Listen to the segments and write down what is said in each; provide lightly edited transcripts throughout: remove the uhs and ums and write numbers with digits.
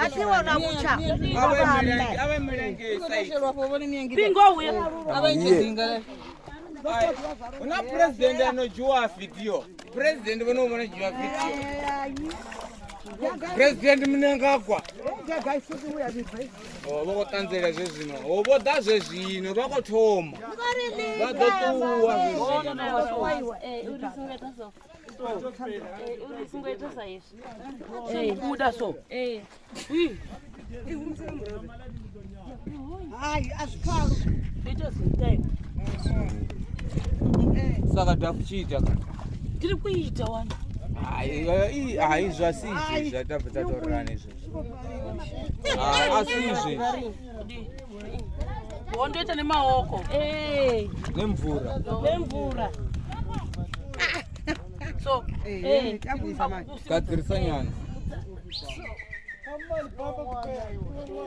asiwona mucha ave milenge sai pingo uya ave ngezinga una president anojua video president vanoona jua video president munangagwa vokotanzela zvezvino voda zvezvino vakothoma vadotuwa kuda so saka takuchiita tiri kuita wana hai zvasizvi zvatabva tatorerana izvozvo asizve wondoita nemaoko nemvura so gadzirisa nyana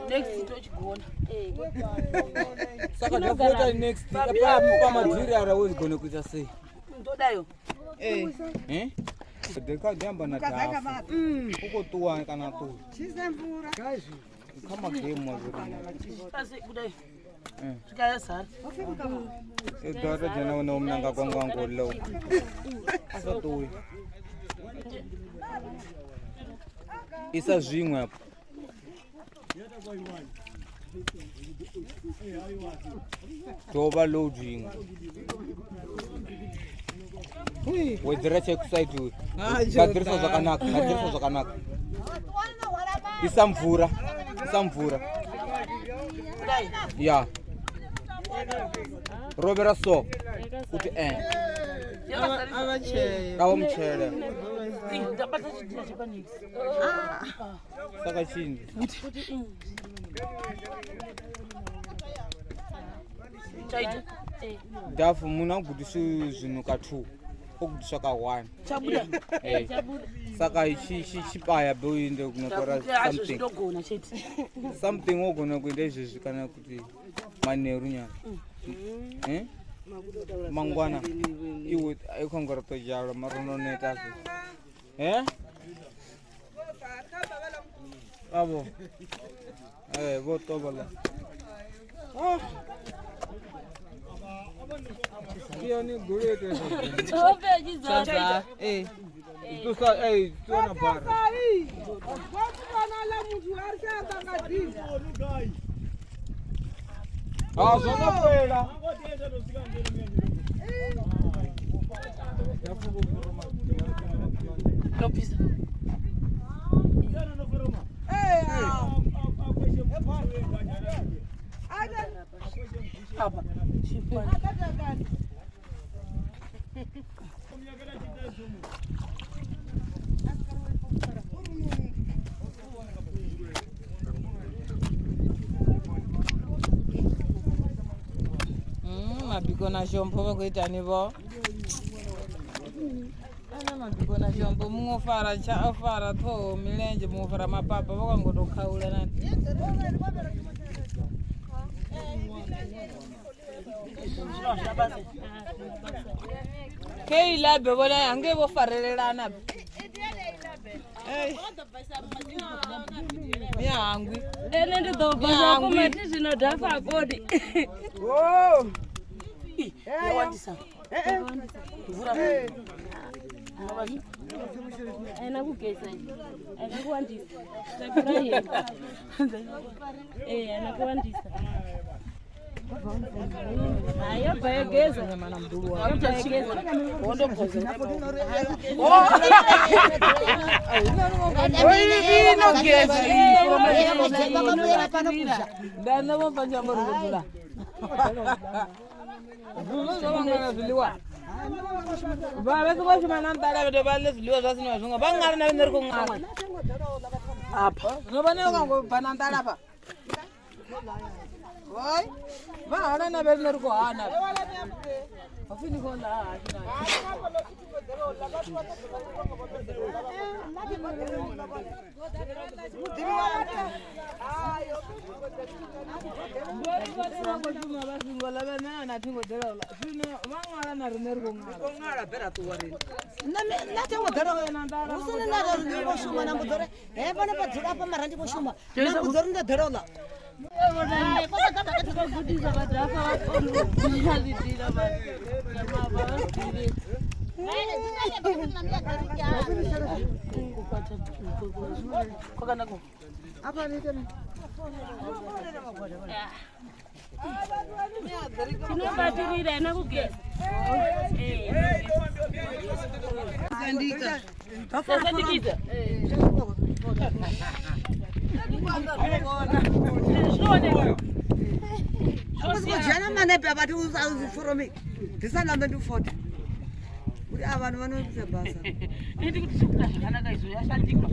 next tochigona saka ndafota next pamadziriara wezigone kuita sei ndodayo dekadamba na dhafu ukotuwa kana tu kama game basi kudayo sikaya sara edara jana wana umnanga kwangwango lo asatuwe isa zvimwe hapo toba loading wedhera chekuside uyu gadziriswa zvakanaka isa mvura ya rovera so kuti ava muchele saka chini dhafu munhu agudiswi zvinhu ka2 okudiswa ka1 saka chipaya beinde kunotora something ogona kuenda izvezvi kana kuti manheru nyana mangwana iwe aikongoratojara marononeta avo votovola Kiani gule tu Sasa, tu sa, tu na bar. Ah, zona pela. Topisa. Apa? Mabiko na shompo vakuita nivo. Ana mabiko na shompo mungofara chaafara to milenje mungofara mapapa vakangotokaula nani. Kei labe bona ange vo farelelana. Miangwi. Ene ndo basa kuma tizino dafa body. Oh. Yawandisa. Mvura. Aina kugeza. Aina kuwandisa. Taburaye. Anakuwandisa. Ayo bayegeza nyamana mdulu wao. Bayegeza. Ondo phoza. Oi no geza. Ndana mfanya mbona. Baba ko bashi manantala bede balle ziliwa zasini wazunga bangari na nero kungala apa no bane ko banantala apa oi ba ana na bede nero ko ana afini ko la balabana na tingo dela. Sino mangala na rener ko ngala bera tu wari. Na tengo dero na ndara. Usuna na dero ko shuma na mudore. Bana pa dhura pa marandi ko shuma. Na mudore na dero la. Jana mane baba tu Foroma. Tisana mbe ndufota. Uri abantu banoze basa. Ndi kuti sikutashakana kaizo yashandikwa.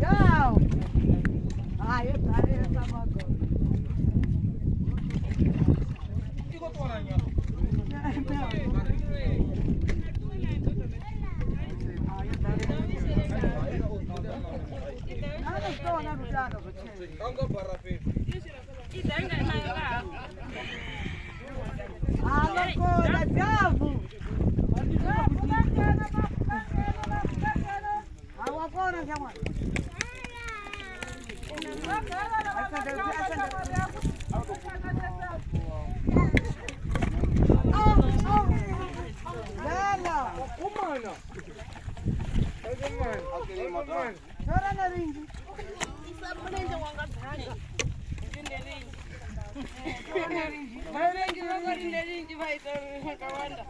Yao. Aye, pare samago. Iko tona nya. Kanga parafe. Idanga nayo. Aloko na javu. Awakona jamwa. Lala, Umana. Akeman. chora na ringi. Samunenje wanga dhani. Ndindelingi. Marengi wanga ndindelingi vaita kawanda.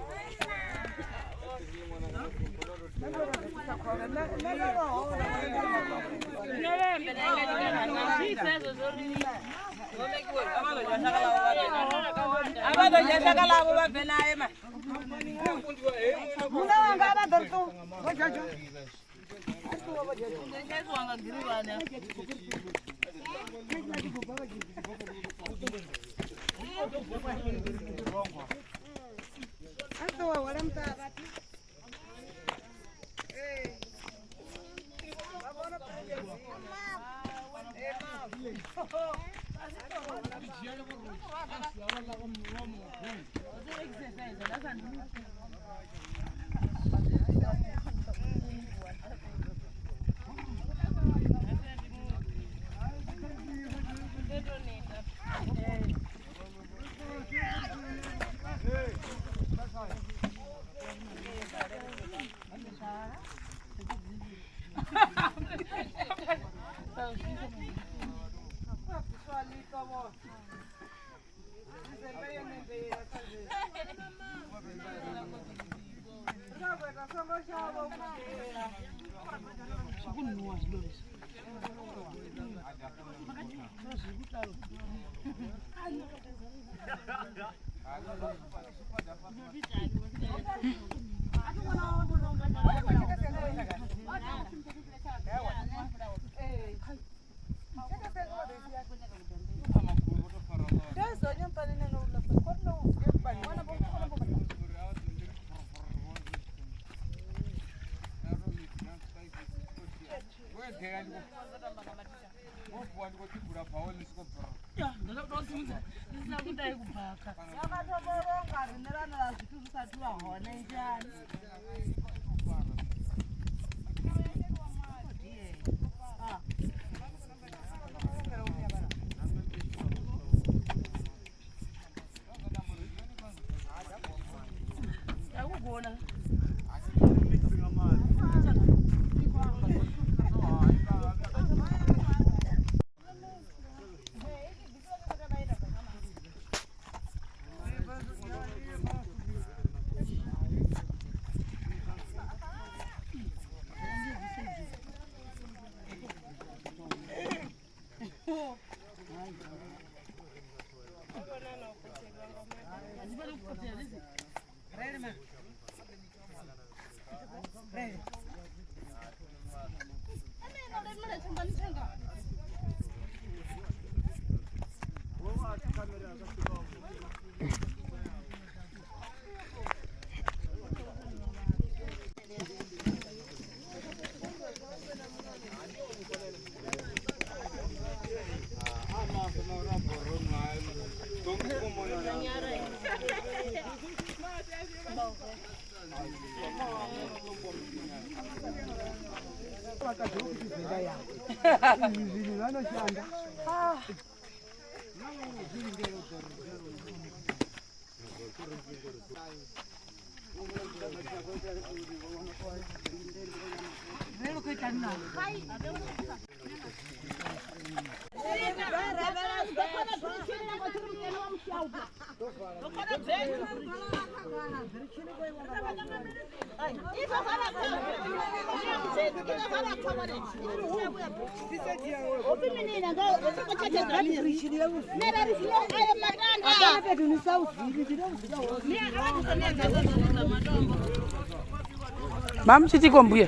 Mamuchitiko mbuya?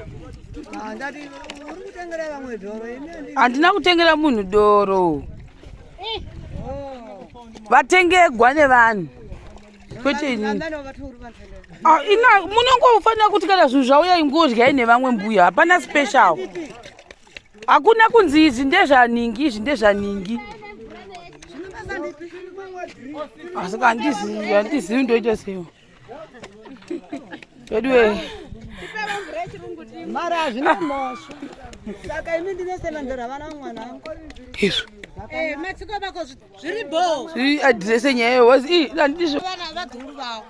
Andina kutengera munhu doro. Vatengegwa nevanhu. Kwete ini. Ina munongofanira kuti kana zvinhu zvauya ingodya nevamwe mbuya, hapana special. Hakuna kunzi izvi ndezvaningi, izvi ndezvaningi. Asi handizivi ndoita sewo. Pedwe. Mara hazvina mosho. Saka imi ndinesevandira vana mwana. Izvo. Matsiko vako zviri bo. Zviri address nyaya was handizvo. Vana vadhuru vavo.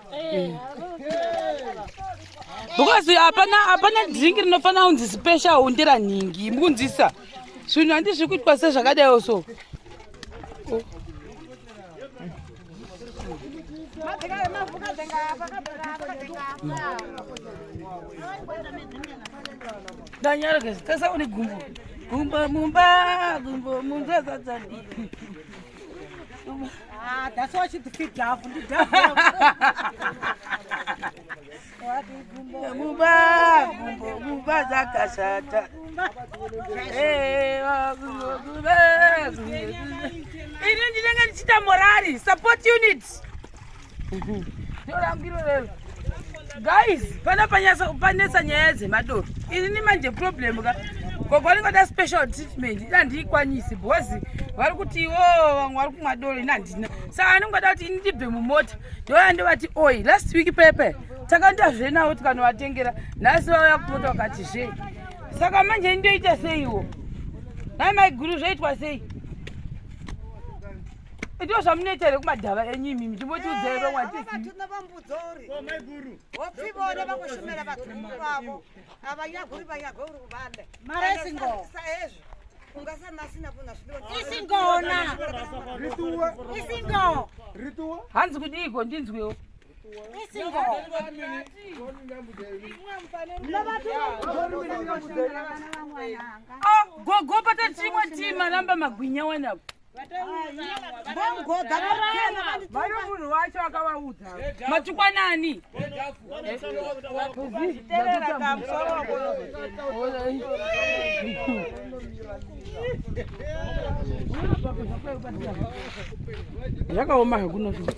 Because hapana drink rinofana kunzi special undira ningi munzisa. Zvinhu handizvi kuitwa sezvakadai so. Danyara guys, kasa uni gumbo. Gumbo mumba zazadi. That's why she defeat Dafu. Mumba zakashata. Ini ndinenge ndichita morari, support unit. Guys, panesa nyaya dzemadoro. Ini ni manje problem ka. Kwaringoda special treatment ndandikwanisi because vari kuti vamwe vari kumwa doro ina handina. Saka anongoda kuti ini ndibve mumota ndoya ndovati oi last week pepe takandazve nawo tikanovatengera nhasi vauya kumota vakati zve. Saka manje ndoita seiwo nai maiguru zvoitwa sei? Ito zvamunoita here kumadhava enyu imimi timbotiudzai vamwe hatisivi. Wapfivona vakushumira vatumbu vavo avanyaguri vanyaguri kuvanda hanzi kudiko ndinzwewo gogo pata chimwe tima ramba magwinya wanapo Vari munhu wacho akavaudza matukwanani zvakaoma hakuno gumbo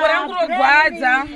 rangu rogwadza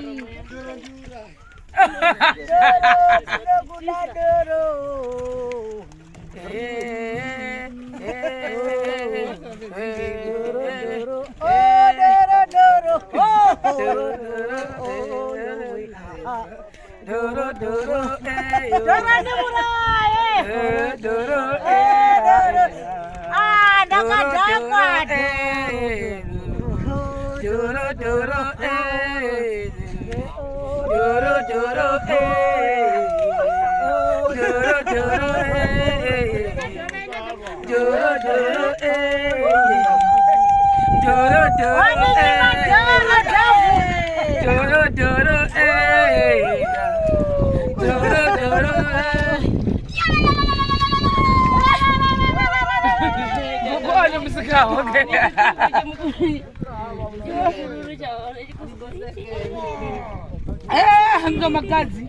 ndo makadzi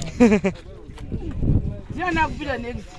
ndiana kupira next